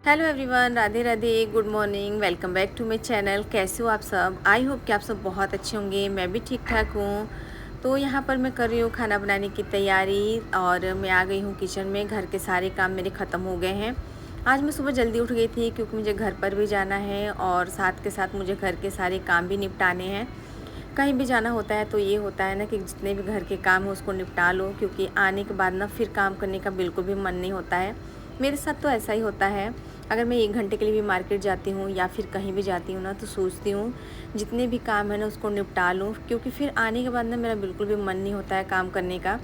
Hello everyone, Radhe Radhe, good morning, welcome back to my channel. कैसे हो आप सब? आई होप कि आप सब बहुत अच्छे होंगे। मैं भी ठीक ठाक हूँ। तो यहाँ पर मैं कर रही हूँ खाना बनाने की तैयारी और मैं आ गई हूँ किचन में। घर के सारे काम मेरे ख़त्म हो गए हैं। आज मैं सुबह जल्दी उठ गई थी क्योंकि मुझे घर पर भी जाना है और साथ के साथ मुझे घर के सारे काम भी निपटाने हैं। कहीं भी जाना होता है तो ये होता है ना कि जितने भी घर के काम हो उसको निपटा लो, क्योंकि आने के बाद ना फिर काम करने का बिल्कुल भी मन नहीं होता है। मेरे साथ तो ऐसा ही होता है। अगर मैं 1 घंटे के लिए भी मार्केट जाती हूँ या फिर कहीं भी जाती हूँ ना, तो सोचती हूँ जितने भी काम है ना उसको निपटा लूँ, क्योंकि फिर आने के बाद ना मेरा बिल्कुल भी मन नहीं होता है काम करने का।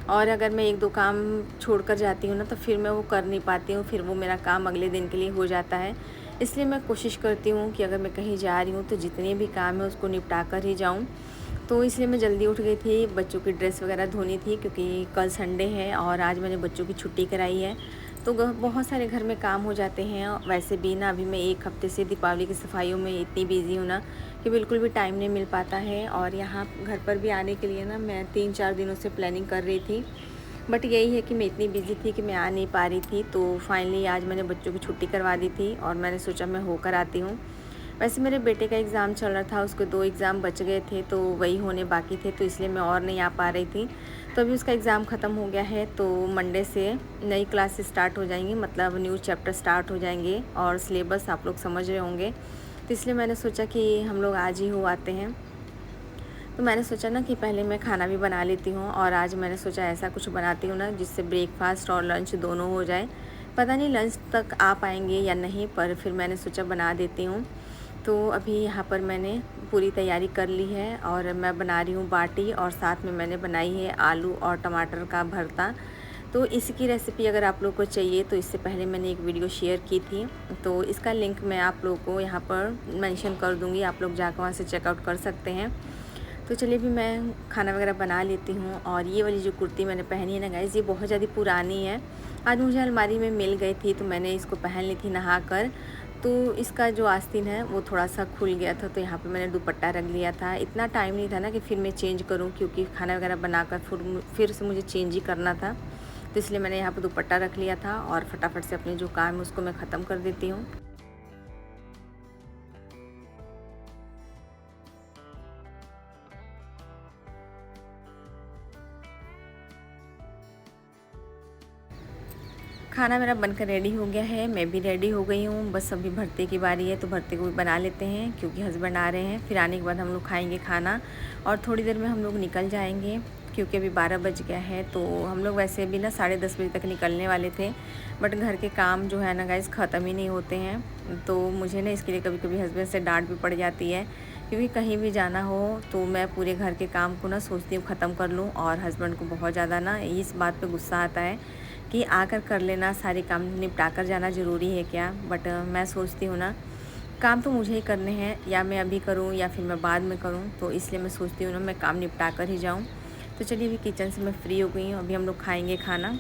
और अगर मैं 1-2 काम छोड़ कर जाती हूँ ना, तो फिर मैं वो कर नहीं पाती हूँ, फिर वो मेरा काम अगले दिन के लिए हो जाता है। इसलिए मैं कोशिश करती हूँ कि अगर मैं कहीं जा रही हूँ तो जितने भी काम है उसको निपटा कर ही जाऊँ। तो इसलिए मैं जल्दी उठ गई थी। बच्चों की ड्रेस वगैरह धोनी थी क्योंकि कल संडे है और आज मैंने बच्चों की छुट्टी कराई है। तो बहुत सारे घर में काम हो जाते हैं। वैसे भी ना अभी मैं 1 हफ्ते से दीपावली की सफाइयों में इतनी बिज़ी हूँ ना कि बिल्कुल भी टाइम नहीं मिल पाता है। और यहाँ घर पर भी आने के लिए ना मैं 3-4 दिनों से प्लानिंग कर रही थी, बट यही है कि मैं इतनी बिज़ी थी कि मैं आ नहीं पा रही थी। तो फाइनली आज मैंने बच्चों की छुट्टी करवा दी थी और मैंने सोचा मैं होकर आती हूँ। वैसे मेरे बेटे का एग्ज़ाम चल रहा था, उसके 2 एग्ज़ाम बच गए थे तो वही होने बाकी थे, तो इसलिए मैं और नहीं आ पा रही थी। तो अभी उसका एग्ज़ाम ख़त्म हो गया है, तो मंडे से नई क्लासेस स्टार्ट हो जाएंगी, मतलब न्यू चैप्टर स्टार्ट हो जाएंगे और सिलेबस आप लोग समझ रहे होंगे। तो इसलिए मैंने सोचा कि हम लोग आज ही हो आते हैं। तो मैंने सोचा ना कि पहले मैं खाना भी बना लेती हूँ और आज मैंने सोचा ऐसा कुछ बनाती हूँ ना जिससे ब्रेकफास्ट और लंच दोनों हो जाए। पता नहीं लंच तक आ पाएंगे या नहीं, पर फिर मैंने सोचा बना देती हूँ। तो अभी यहाँ पर मैंने पूरी तैयारी कर ली है और मैं बना रही हूँ बाटी और साथ में मैंने बनाई है आलू और टमाटर का भरता। तो इसकी रेसिपी अगर आप लोग को चाहिए तो इससे पहले मैंने एक वीडियो शेयर की थी, तो इसका लिंक मैं आप लोगों को यहाँ पर मेंशन कर दूँगी, आप लोग जाकर वहाँ से चेकआउट कर सकते हैं। तो चलिए भी मैं खाना वगैरह बना लेती हूँ। और ये वाली जो कुर्ती मैंने पहनी है ना गाइज़, ये बहुत ज़्यादा पुरानी है। आज मुझे अलमारी में मिल गई थी तो मैंने इसको पहन ली थी नहा कर। तो इसका जो आस्तीन है वो थोड़ा सा खुल गया था, तो यहाँ पे मैंने दुपट्टा रख लिया था। इतना टाइम नहीं था ना कि फिर मैं चेंज करूँ, क्योंकि खाना वगैरह बनाकर फिर से मुझे चेंज ही करना था। तो इसलिए मैंने यहाँ पर दुपट्टा रख लिया था और फटाफट से अपने जो काम है उसको मैं ख़त्म कर देती हूँ। खाना मेरा बनकर रेडी हो गया है, मैं भी रेडी हो गई हूँ। बस अभी भरते की बारी है, तो भरते को भी बना लेते हैं क्योंकि हस्बैंड आ रहे हैं। फिर आने के बाद हम लोग खाएंगे खाना और थोड़ी देर में हम लोग निकल जाएंगे, क्योंकि अभी 12 बज गया है। तो हम लोग वैसे भी ना 10:30 बजे तक निकलने वाले थे, बट घर के काम जो है ना गाइस ख़त्म ही नहीं होते हैं। तो मुझे ना इसके लिए कभी कभी हस्बैंड से डांट भी पड़ जाती है, क्योंकि कहीं भी जाना हो तो मैं पूरे घर के काम को ना सोचती हूँ ख़त्म कर लूँ। और हस्बैंड को बहुत ज़्यादा ना इस बात पे गुस्सा आता है कि आकर कर लेना, सारे काम निपटा कर जाना ज़रूरी है क्या। बट मैं सोचती हूँ ना काम तो मुझे ही करने हैं, या मैं अभी करूँ या फिर मैं बाद में करूँ। तो इसलिए मैं सोचती हूँ ना मैं काम निपटा कर ही जाऊँ। तो चलिए अभी किचन से मैं फ्री हो गई हूँ, अभी हम लोग खाएँगे खाना।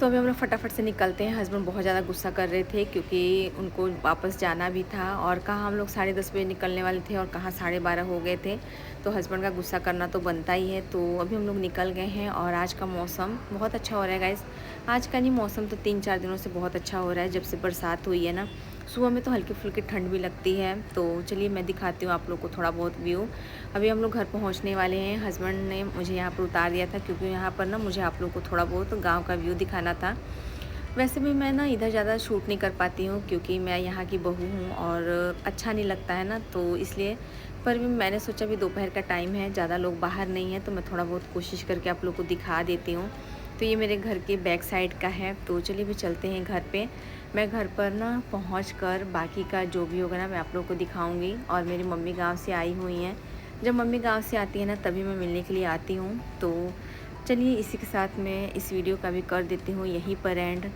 तो अभी हम लोग फटाफट से निकलते हैं। हस्बैंड बहुत ज़्यादा गुस्सा कर रहे थे क्योंकि उनको वापस जाना भी था, और कहाँ हम लोग 10:30 बजे निकलने वाले थे और कहाँ 12:30 हो गए थे। तो हस्बैंड का गुस्सा करना तो बनता ही है। तो अभी हम लोग निकल गए हैं और आज का मौसम बहुत अच्छा हो रहा है गाइस। आज का नहीं, मौसम तो 3-4 दिनों से बहुत अच्छा हो रहा है, जब से बरसात हुई है ना। सुबह में तो हल्की फुल्की ठंड भी लगती है। तो चलिए मैं दिखाती हूँ आप लोग को थोड़ा बहुत व्यू। अभी हम लोग घर पहुँचने वाले हैं। हस्बैंड ने मुझे यहाँ पर उतार दिया था क्योंकि यहाँ पर ना मुझे आप लोग को थोड़ा बहुत गाँव का व्यू दिखाना था। वैसे भी मैं ना इधर ज़्यादा शूट नहीं कर पाती हूँ क्योंकि मैं यहाँ की बहू हूँ और अच्छा नहीं लगता है ना, तो इसलिए। पर भी मैंने सोचा भी दोपहर का टाइम है, ज़्यादा लोग बाहर नहीं हैं, तो मैं थोड़ा बहुत कोशिश करके आप लोग को दिखा देती हूँ। तो ये मेरे घर के बैक साइड का है। तो चलिए भी चलते हैं घर पे। मैं घर पर ना पहुँच कर बाकी का जो भी होगा ना मैं आप लोग को दिखाऊँगी। और मेरी मम्मी गाँव से आई हुई हैं। जब मम्मी गाँव से आती है ना तभी मैं मिलने के लिए आती हूँ। तो चलिए इसी के साथ मैं इस वीडियो का भी कर देती हूँ यहीं पर एंड।